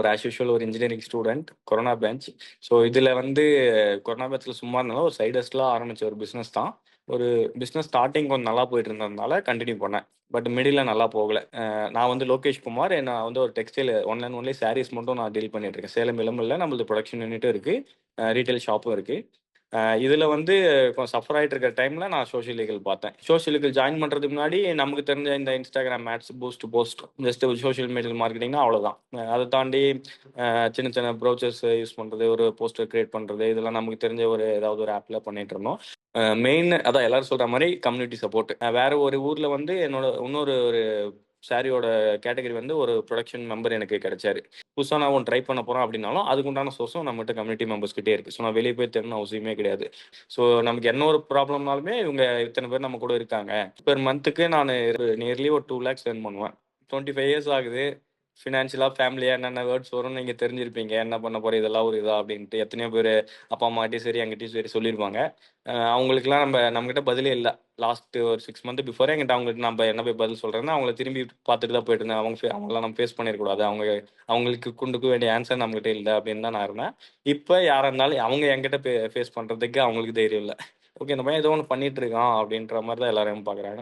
ஒரு as usual ஒரு engineering student, corona batch. So இதில வந்து கொரோனா பேட்ச்ல சும்மா இருந்தாலும் ஒரு சைடு ஹஸ்டலா ஆரம்பிச்ச ஒரு பிசினஸ் தான். ஒரு பிசினஸ் ஸ்டார்ட்டிங் கொஞ்சம் நல்லா போயிட்டு இருந்ததுனால கன்டின்யூ பண்ணேன். பட் மிடில்ல நல்லா போகல. நான் வந்து லோகேஷ் குமார். நான் வந்து ஒரு textile one and only sarees மட்டும் நான் டீல் பண்ணிட்டு இருக்கேன். சேலம் விளம்பரத்துல நம்மளது புரொடக்ஷன் யூனிட்டும் இருக்கு. ரீட்டெயில் ஷாப்பும் இருக்கு. இதில வந்து கொஞ்சம் சஃபர் ஆயிட்டு இருக்கிற டைம்ல நான் சோசியல் லீகல் பார்த்தேன். சோசியல் லீகல் ஜாயின் பண்றதுக்கு முன்னாடி நமக்கு தெரிஞ்ச இந்த Instagram ads, boost post just social media மார்க்கெட்டிங்னா அவ்வளோதான். அத தாண்டி சின்ன சின்ன ப்ரௌச்சர்ஸ் யூஸ் பண்றது, ஒரு போஸ்டர் கிரியேட் பண்றது, இதெல்லாம் நமக்கு தெரிஞ்ச ஒரு ஏதாவது ஒரு ஆப்ல பண்ணிட்டு இருந்தோம். மெயின் அதான் எல்லாரும் சொல்ற மாரி கம்யூனிட்டி சப்போர்ட். வேற ஒரு ஊர்ல வந்து என்னோட இன்னொரு ஒரு சாரியோட கேட்டகரி வந்து ஒரு புரொடக்ஷன் மெம்பர் எனக்கு கிடைச்சாரு. புதுசா நான் ஒண்ணு ட்ரை பண்ண போறேன் அப்படின்னாலும், அதுக்கு உண்டான சோர்ஸும் நம்மட்ட கம்யூனிட்டி மெம்பர்ஸ் கிட்டயே இருக்கு. ஸோ நான் வெளிய போய் தேடணும்னு அவசியமே கிடையாது. ஸோ நமக்கு என்ன ஒரு ப்ராப்ளம்னாலுமே இவங்க இத்தன பேர் நம்ம கூட இருக்காங்க. பெர் மந்த்துக்கு நானு நியர்லி ஒரு 2 லேக்ஸ் எர்ன் பண்ணுவேன். 25 இயர்ஸ் ஆகுது. ஃபினான்ஷியலா, ஃபேமிலியா என்னென்ன வேர்ட்ஸ் வரும்னு நீங்க தெரிஞ்சிருப்பீங்க. என்ன பண்ண போற இதெல்லாம் ஒரு இதா அப்படின்ட்டு எத்தனையோ பேரு அப்பா, அம்மாகிட்டயும் சரி, என்கிட்டயும் சரி சொல்லியிருப்பாங்க. அவங்களுக்கெல்லாம் நம்மகிட்ட பதிலே இல்ல. லாஸ்ட் ஒரு 6 மந்த் பிஃபோரே என்கிட்ட அவங்களுக்கு நம்ப என்ன போய் பதில் சொல்றேன்னா, அவங்கள திரும்பி பார்த்துட்டு தான் போயிட்டுருந்தேன். அவங்களலாம் நம்ம ஃபேஸ் பண்ணிறக்கூடாது. அவங்களுக்கு குடுக்க வேண்டிய ஆன்சர் நம்மகிட்ட இல்ல அப்படின்னு தான் நான் இருந்தேன். இப்ப யாரா இருந்தாலும் அவங்க என்கிட்ட ஃபேஸ் பண்றதுக்கு அவங்களுக்கு தைரியம் இல்ல. ஓகே இந்த பையன் ஏதோ ஒண்ணு பண்ணிட்டு இருக்கான் அப்படின்ற மாரி தான் எல்லாரும் பார்க்குறாங்க.